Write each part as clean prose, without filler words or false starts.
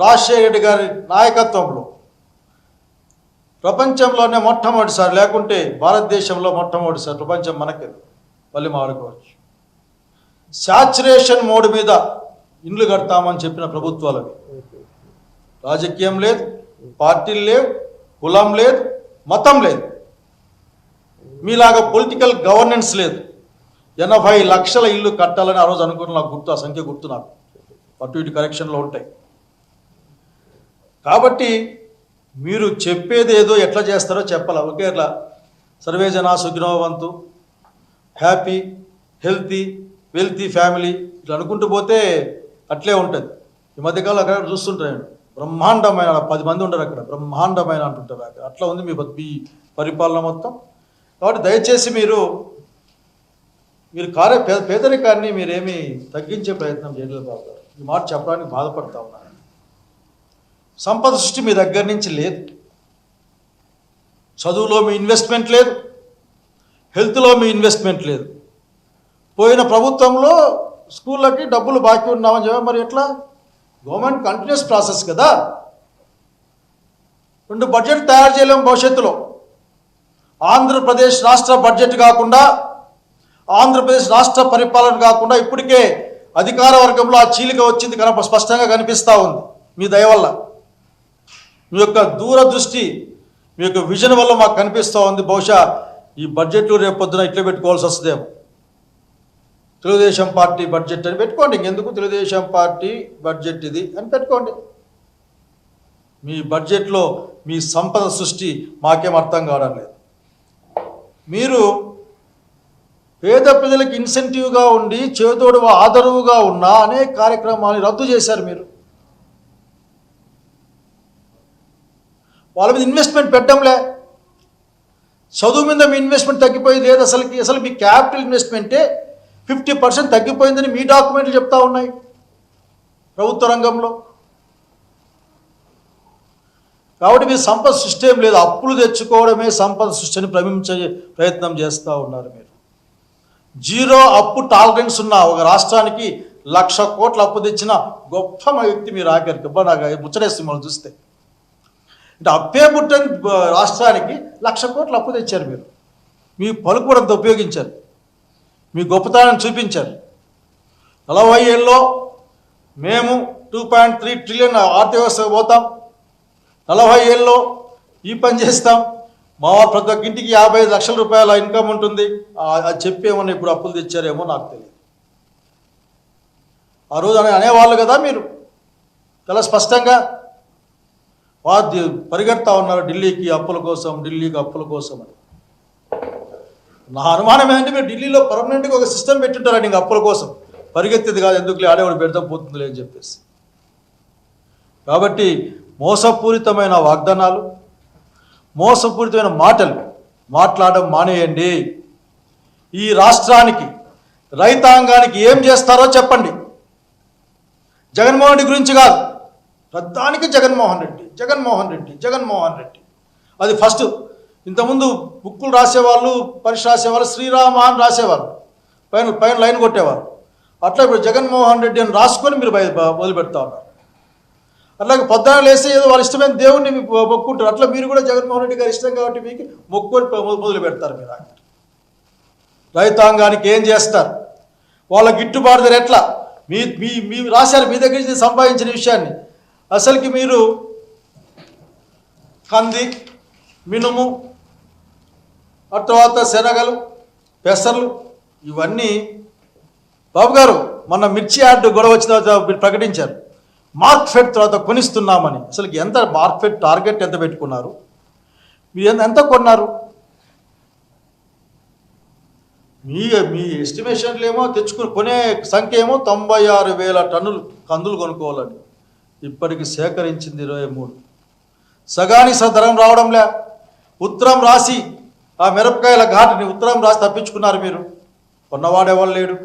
రాజశేఖర రెడ్డి గారి నాయకత్వంలో ప్రపంచంలోనే మొట్టమొదటిసారి, లేకుంటే భారతదేశంలో మొట్టమొదటిసారి, ప్రపంచం మనకే మళ్ళీ మాడుకోవచ్చు, శాచురేషన్ మోడ్ మీద ఇండ్లు కడతామని చెప్పిన ప్రభుత్వాలు అవి. రాజకీయం లేదు, పార్టీలు లేవు, కులం లేదు, మతం లేదు, మీలాగా పొలిటికల్ గవర్నెన్స్ లేదు. 80 లక్షల ఇల్లు కట్టాలని ఆ రోజు అనుకున్న నాకు గుర్తు, ఆ సంఖ్య గుర్తు నాకు, అటు ఇటు కరెక్షన్లో ఉంటాయి. కాబట్టి మీరు చెప్పేది ఏదో ఎట్లా చేస్తారో చెప్పాలి. ఒకే అట్లా సర్వే జనా సుఖినో భవంతు, హ్యాపీ హెల్తీ వెల్తీ ఫ్యామిలీ ఇట్లా అనుకుంటూ పోతే అట్లే ఉంటుంది. ఈ మధ్యకాలంలో అక్కడ చూస్తుంటాను, బ్రహ్మాండమైన 10 మంది ఉంటారు అక్కడ, బ్రహ్మాండమైన అంటుంటారు అక్కడ. అట్లా ఉంది మీ పరిపాలన మొత్తం. కాబట్టి దయచేసి మీరు పేదరికాన్ని మీరేమీ తగ్గించే ప్రయత్నం చేయలేదు బాబు గారు. ఈ మాట చెప్పడానికి బాధపడతా ఉన్నాను. సంపద సృష్టి మీ దగ్గర నుంచి లేదు, చదువులో మీ ఇన్వెస్ట్మెంట్ లేదు, హెల్త్లో మీ ఇన్వెస్ట్మెంట్ లేదు. పోయిన ప్రభుత్వంలో స్కూళ్ళకి డబ్బులు బాకీ ఉన్నామని చెప్పి, మరి ఎట్లా? గవర్నమెంట్ కంటిన్యూస్ ప్రాసెస్ కదా. 2 బడ్జెట్ తయారు చేయలేము భవిష్యత్తులో. ఆంధ్రప్రదేశ్ రాష్ట్ర బడ్జెట్ కాకుండా, ఆంధ్రప్రదేశ్ రాష్ట్ర పరిపాలన కాకుండా ఇప్పటికే అధికార వర్గంలో ఆ చీలిక వచ్చింది, స్పష్టంగా కనిపిస్తూ ఉంది. మీ దయ వల్ల, మీ యొక్క దూరదృష్టి, మీ యొక్క విజన్ వల్ల మాకు కనిపిస్తూ ఉంది. బహుశా ఈ బడ్జెట్లు రేపొద్దున ఇట్లా పెట్టుకోవాల్సి వస్తుందేమో. తెలుగుదేశం పార్టీ బడ్జెట్ అని పెట్టుకోండి, ఇంకెందుకు తెలుగుదేశం పార్టీ బడ్జెట్ ఇది అని పెట్టుకోండి. మీ బడ్జెట్లో మీ సంపద సృష్టి మాకేం అర్థం కావడం లేదు. మీరు పేద ప్రజలకు ఇన్సెంటివ్గా ఉండి, చేదోడు ఆదరువుగా ఉన్న అనేక కార్యక్రమాలు రద్దు చేశారు. మీరు వాళ్ళ మీద ఇన్వెస్ట్మెంట్ పెట్టడంలే. చదువు మీద మీ ఇన్వెస్ట్మెంట్ తగ్గిపోయింది లేదు అసలు మీ క్యాపిటల్ ఇన్వెస్ట్మెంటే 50% తగ్గిపోయిందని మీ డాక్యుమెంట్లు చెప్తా ఉన్నాయి ప్రభుత్వ రంగంలో. కాబట్టి మీ సంపద సృష్టి ఏం లేదు, అప్పులు తెచ్చుకోవడమే సంపద సృష్టిని ప్రమించే ప్రయత్నం చేస్తూ ఉన్నారు. మీరు జీరో అప్పు టాలరెన్స్ ఉన్న ఒక రాష్ట్రానికి 1,00,000 కోట్ల అప్పు తెచ్చిన గొప్ప వ్యక్తి మీరు. ఆఖరికి నాకు ముచ్చటేస్తుంది మనం చూస్తే. అంటే అప్పే పుట్టని రాష్ట్రానికి 1,00,000 కోట్ల అప్పు తెచ్చారు మీరు. మీ పలుకుబడంతా ఉపయోగించారు, మీ గొప్పతనాన్ని చూపించారు. 40 ఏళ్ళలో మేము 2.3 ట్రిలియన్ ఆర్థిక వ్యవస్థకు పోతాం, 40 ఏళ్ళలో ఈ పని చేస్తాం, మా ప్రతి ఒక్క ఇంటికి 55 లక్షల రూపాయల ఇన్కమ్ ఉంటుంది. అది చెప్పేమన్నా ఇప్పుడు అప్పులు తెచ్చారేమో నాకు తెలియదు. ఆ రోజు అనేవాళ్ళు కదా మీరు చాలా స్పష్టంగా. వారు పరిగెడతా ఉన్నారు ఢిల్లీకి అప్పుల కోసం, ఢిల్లీకి అప్పుల కోసం అని. నా అనుమానం ఏంటంటే మీరు ఢిల్లీలో పర్మనెంట్గా ఒక సిస్టమ్ పెట్టుంటారండి, ఇంక అప్పుల కోసం పరిగెత్తేది కాదు, ఎందుకులే ఆడేవాడు పెడతా పోతుందిలే అని చెప్పేసి. కాబట్టి మోసపూరితమైన వాగ్దానాలు, మోసపూరితమైన మాటలు మాట్లాడడం మానేయండి. ఈ రాష్ట్రానికి, రైతాంగానికి ఏం చేస్తారో చెప్పండి. జగన్మోహన్ రెడ్డి గురించి కాదు, ప్రధానికి జగన్మోహన్ రెడ్డి, జగన్మోహన్ రెడ్డి, జగన్మోహన్ రెడ్డి. అది ఫస్ట్. ఇంతకుముందు బుక్కులు రాసేవాళ్ళు, పరీక్ష రాసేవాళ్ళు శ్రీరామ అని రాసేవారు, పైన లైన్ కొట్టేవారు. అట్లా ఇప్పుడు జగన్మోహన్ రెడ్డి అని రాసుకొని మీరు మొదలుపెడతా ఉన్నారు. అట్లాగే పొద్దున లేస్తే ఏదో వాళ్ళ ఇష్టమైన దేవుణ్ణి మొక్కుంటారు. అట్లా మీరు కూడా జగన్మోహన్ రెడ్డి గారు ఇష్టం కాబట్టి మీకు మొక్కుని మొదలు పెడతారు. మీరు రైతాంగానికి ఏం చేస్తారు, వాళ్ళ గిట్టుబాటు ధర ఎట్లా, మీ రాశారు మీ దగ్గర నుంచి సంపాదించిన విషయాన్ని. అసలుకి మీరు కంది, మినుము, ఆ తర్వాత శనగలు, పెసర్లు ఇవన్నీ బాబు గారు మొన్న మిర్చి యార్డ్ గొడవ వచ్చిన తర్వాత మీరు ప్రకటించారు మార్కెట్ తర్వాత కొనిస్తున్నామని. అసలు ఎంత మార్కెట్ టార్గెట్ ఎంత పెట్టుకున్నారు, మీరు ఎంత కొన్నారు? మీ ఎస్టిమేషన్లు ఏమో కొనే సంఖ్య ఏమో 96,000 టన్నులు కందులు కొనుక్కోవాలని. ఇప్పటికి సేకరించింది 23. సగాని ధరం రావడంలే. ఉత్తరం రాసి ఆ మిరపకాయల ఘాటుని ఉత్తరం రాసి తప్పించుకున్నారు మీరు. కొన్నవాడేవాళ్ళు లేడు.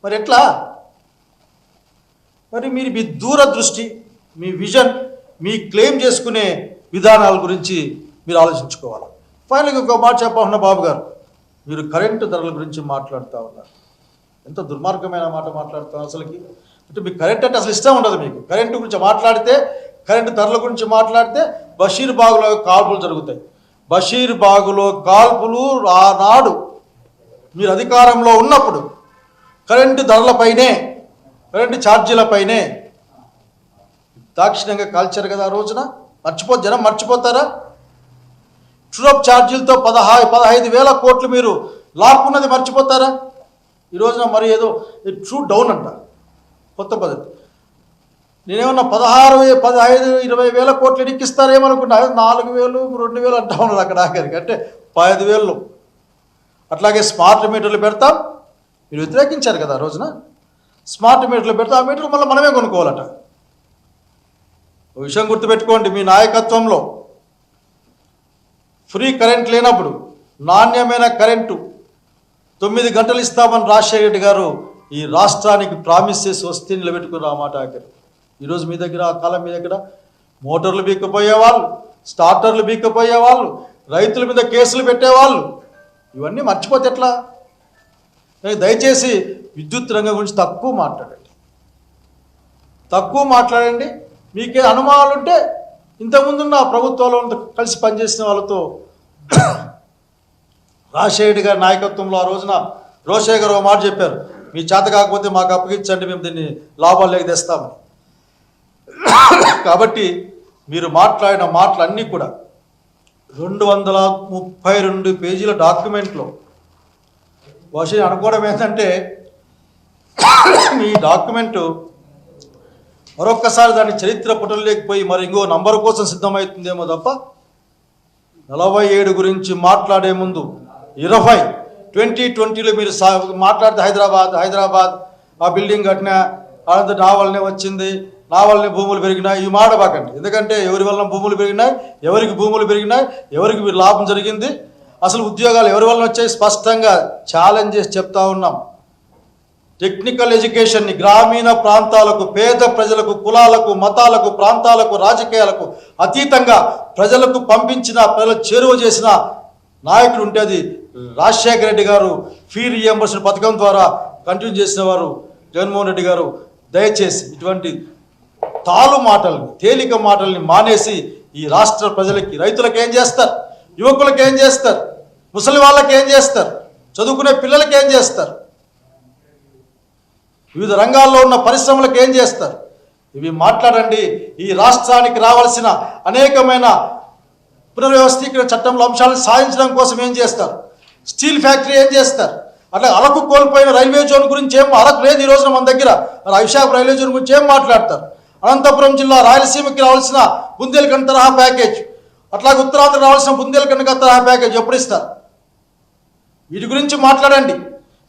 మరి ఎట్లా? మరి మీరు మీ దూరదృష్టి, మీ విజన్, మీ క్లెయిమ్ చేసుకునే విధానాల గురించి మీరు ఆలోచించుకోవాలి. ఫైనల్గా ఇంకో మాట చెప్పాలన్న బాబు గారు, మీరు కరెంటు ధరల గురించి మాట్లాడుతూ ఉన్నారు. ఎంత దుర్మార్గమైన మాట మాట్లాడుతున్నారు. అసలుకి అంటే మీకు కరెంట్ అంటే అసలు ఇష్టం ఉండదు. మీకు కరెంటు గురించి మాట్లాడితే, కరెంటు ధరల గురించి మాట్లాడితే బషీర్బాగ్లో కాల్పులు జరుగుతాయి. బషీర్బాగ్లో కాల్పులు ఆనాడు మీరు అధికారంలో ఉన్నప్పుడు కరెంటు ధరలపైనే, కరెంటు ఛార్జీలపైనే దాక్షిణ్యంగా కాల్చారు కదా ఆ రోజున. జనం మర్చిపోతారా? ట్రూఅప్ ఛార్జీలతో 15,000 కోట్లు మీరు లాక్కున్నది మర్చిపోతారా? ఈ రోజున మరి ఏదో ట్రూ డౌన్ అంట, కొత్త పద్ధతి. నేనేమన్నా 15-20,000 కోట్లు ఎన్నికిస్తారేమనుకున్నా, 4,000 2,000 అంటా ఉన్నారు అక్కడ ఆఖరికి, అంటే 5,000. అట్లాగే స్మార్ట్ మీటర్లు పెడతాం, మీరు వ్యతిరేకించారు కదా ఆ రోజున. స్మార్ట్ మీటర్లు పెడతాం, ఆ మీటర్లు మళ్ళీ మనమే కొనుక్కోవాలట. ఒక విషయం గుర్తుపెట్టుకోండి, మీ నాయకత్వంలో ఫ్రీ కరెంట్ లేనప్పుడు నాణ్యమైన కరెంటు 9 గంటలు ఇస్తామని రాజశేఖర రెడ్డి గారు ఈ రాష్ట్రానికి ప్రామిస్ చేసి వస్తే నిలబెట్టుకుని ఆ మాట ఆఖరి. ఈరోజు మీ దగ్గర, ఆ కాలం మీ దగ్గర మోటార్లు బీక్కపోయేవాళ్ళు, స్టార్టర్లు బీక్కపోయేవాళ్ళు, రైతుల మీద కేసులు పెట్టేవాళ్ళు. ఇవన్నీ మర్చిపోతే ఎట్లా? దయచేసి విద్యుత్ రంగం గురించి తక్కువ మాట్లాడండి. మీకే అనుమానాలు ఉంటే ఇంతకుముందున్న ప్రభుత్వంలో కలిసి పనిచేసిన వాళ్ళతో రాజశేఖర గారి నాయకత్వంలో ఆ రోజున రోషయ్య గారు ఒక మాట చెప్పారు, మీ చేత కాకపోతే మాకు అప్పగించండి, మేము దీన్ని లాభాల్లోకి తెస్తామని. కాబట్టి మీరు మాట్లాడిన మాటలన్నీ కూడా 232 పేజీల డాక్యుమెంట్లో బహుశా అనుకోవడం ఏంటంటే మీ డాక్యుమెంటు మరొక్కసారి దాని చరిత్ర పుటలేకపోయి మరి ఇంకో నంబర్ కోసం సిద్ధమవుతుందేమో తప్ప 47 గురించి మాట్లాడే ముందు 2020లో మీరు మాట్లాడితే హైదరాబాద్ ఆ బిల్డింగ్ కట్టినా, అనంత నా వల్లనే వచ్చింది, నా వల్లనే భూములు పెరిగినాయి, ఇవి మాడబాకండి. ఎందుకంటే ఎవరి వలన భూములు పెరిగినాయి, ఎవరికి భూములు పెరిగినాయి, ఎవరికి లాభం జరిగింది, అసలు ఉద్యోగాలు ఎవరి వలన వచ్చాయి స్పష్టంగా ఛాలెంజ్ చేసి చెప్తా ఉన్నాం. టెక్నికల్ ఎడ్యుకేషన్ని గ్రామీణ ప్రాంతాలకు, పేద ప్రజలకు, కులాలకు, మతాలకు, ప్రాంతాలకు, రాజకీయాలకు అతీతంగా ప్రజలకు పంపించిన, ప్రజలు చేరువ చేసిన నాయకుడు ఉంటే అది రాజశేఖర రెడ్డి గారు. ఫీ రియంబర్స్మెంట్ పథకం ద్వారా కంటిన్యూ చేసిన వారు జగన్మోహన్ రెడ్డి గారు. దయచేసి ఇటువంటి తేలిక మాటల్ని మానేసి ఈ రాష్ట్ర ప్రజలకి, రైతులకు ఏం చేస్తారు, యువకులకు ఏం చేస్తారు, ముసలి వాళ్ళకి ఏం చేస్తారు, చదువుకునే పిల్లలకి ఏం చేస్తారు, వివిధ రంగాల్లో ఉన్న పరిశ్రమలకు ఏం చేస్తారు, ఇవి మాట్లాడండి. ఈ రాష్ట్రానికి రావాల్సిన అనేకమైన పునర్వ్యవస్థీకరణ చట్టంలో అంశాలను సాధించడం కోసం ఏం చేస్తారు, స్టీల్ ఫ్యాక్టరీ ఏం చేస్తారు, అట్లా అరకు కోల్పోయిన రైల్వే జోన్ గురించి అరకు లేదు ఈ రోజున మన దగ్గర, విశాఖ రైల్వే జోన్ గురించి ఏం మాట్లాడతారు, అనంతపురం జిల్లా రాయలసీమకి రావాల్సిన బుందేల్ఖండ్ తరహా ప్యాకేజ్, అట్లాగే ఉత్తరాంధ్ర రావాల్సిన బుందేల్ఖండ్ తరహా ప్యాకేజ్ ఎప్పుడు ఇస్తారు? వీటి గురించి మాట్లాడండి.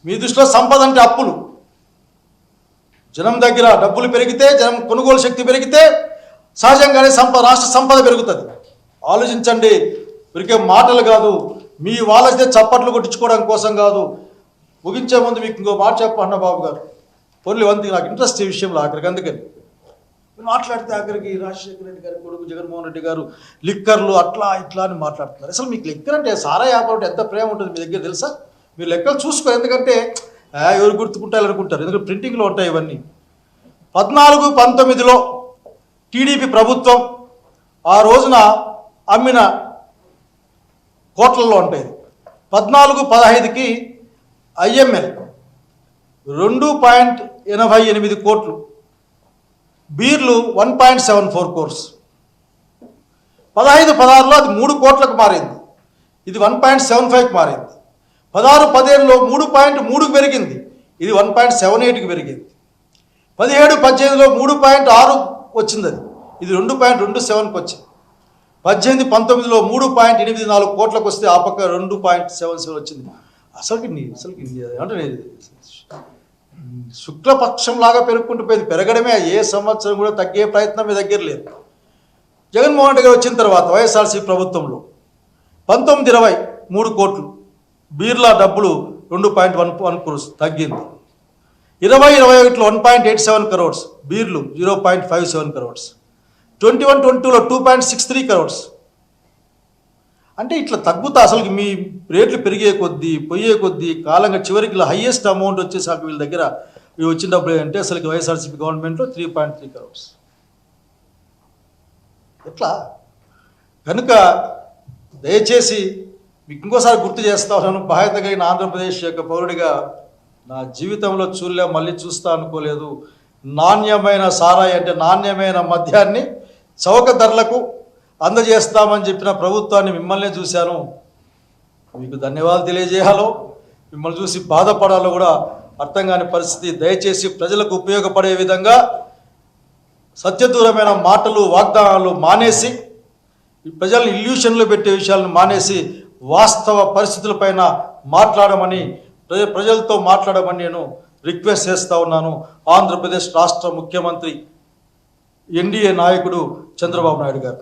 మీ దృష్టిలో సంపద అంటే అప్పులు. జనం దగ్గర డబ్బులు పెరిగితే, జనం కొనుగోలు శక్తి పెరిగితే సహజంగానే రాష్ట్ర సంపద పెరుగుతుంది. ఆలోచించండి. వీరికే మాటలు కాదు, మీ వాళ్ళైతే చప్పట్లు కొట్టించుకోవడం కోసం కాదు. ముగించే ముందు మీకు ఇంకో మాట చెప్పన్న బాబు గారు, పొర్లి వంతి నాకు ఇంట్రెస్ట్ ఈ విషయంలో ఆఖరికి. అందుకని మాట్లాడితే ఆఖరికి రాజశేఖర రెడ్డి గారి కొడుకు జగన్మోహన్ రెడ్డి గారు లిక్కర్లు అట్లా ఇట్లా అని మాట్లాడుతున్నారు. అసలు మీకు లిక్కర్ అంటే, సారా వ్యాపారం అంటే ఎంత ప్రేమ ఉంటుంది మీ దగ్గర తెలుసా? మీరు లెక్కలు చూసుకో. ఎందుకంటే ఎవరు గుర్తుకుంటారనుకుంటారు, ఎందుకంటే ప్రింటింగ్లో ఉంటాయి ఇవన్నీ. 14-19లో టీడీపీ ప్రభుత్వం ఆ రోజున అమ్మిన కోట్లలో ఉంటాయి. 14-15కి ఐఎంఎల్ 2.88 కోట్లు, బీర్లు 1.74 crores. 15-16లో అది 3 కోట్లకు మారింది, ఇది 1.75కి మారింది. 16-17లో 3.3కి పెరిగింది, ఇది 1.78కి పెరిగింది. 17-18లో 3.6 వచ్చింది, అది ఇది 2.27కి వచ్చింది. 18-19లో 3.84 కోట్లకు వస్తే ఆ పక్క 2.77 వచ్చింది. అసలుకి అంటే శుక్లపక్షంలాగా పెరుగుకుంటూ పోయింది. పెరగడమే, ఏ సంవత్సరం కూడా తగ్గే ప్రయత్నం మీ దగ్గర లేదు. జగన్మోహన్ రెడ్డి గారు వచ్చిన తర్వాత వైఎస్ఆర్సీపీ ప్రభుత్వంలో 19-20 3 కోట్లు, బీర్లా డబ్బులు 2.11 crores తగ్గింది. 20-21లో 1.87 crores, బీర్లు 0.57 crores. 21-22లో 2.63 crores. అంటే ఇట్లా తగ్గుతా అసలు మీ రేట్లు పెరిగే కొద్దీ, పోయే కొద్దీ కాలంగా చివరికి హయ్యెస్ట్ అమౌంట్ వచ్చేసాక వీళ్ళ దగ్గర ఇవి వచ్చిన డబ్బులు ఏంటంటే అసలు వైఎస్ఆర్సీపీ గవర్నమెంట్లో 3.3 crores. ఎట్లా కనుక దయచేసి మీకు ఇంకోసారి గుర్తు చేస్తా ఉన్నాను, బాధ్యత కలిగిన ఆంధ్రప్రదేశ్ యొక్క పౌరుడిగా నా జీవితంలో చూడలే, మళ్ళీ చూస్తా అనుకోలేదు. నాణ్యమైన సారాయి అంటే నాణ్యమైన మద్యాన్ని చౌక ధరలకు అందజేస్తామని చెప్పిన ప్రభుత్వాన్ని మిమ్మల్నే చూశాను. మీకు ధన్యవాదాలు తెలియజేయాలో మిమ్మల్ని చూసి బాధపడాలో కూడా అర్థం కాని పరిస్థితి. దయచేసి ప్రజలకు ఉపయోగపడే విధంగా సత్యదూరమైన మాటలు వాగ్దానాలు మానేసి ప్రజల్ని ఇల్యూషన్లో పెట్టే విషయాలను మానేసి వాస్తవ పరిస్థితులపైన మాట్లాడమని ప్రజలతో మాట్లాడమని నేను రిక్వెస్ట్ చేస్తూ ఉన్నాను. ఆంధ్రప్రదేశ్ రాష్ట్ర ముఖ్యమంత్రి ఎన్డీఏ నాయకుడు చంద్రబాబు నాయుడు గారు.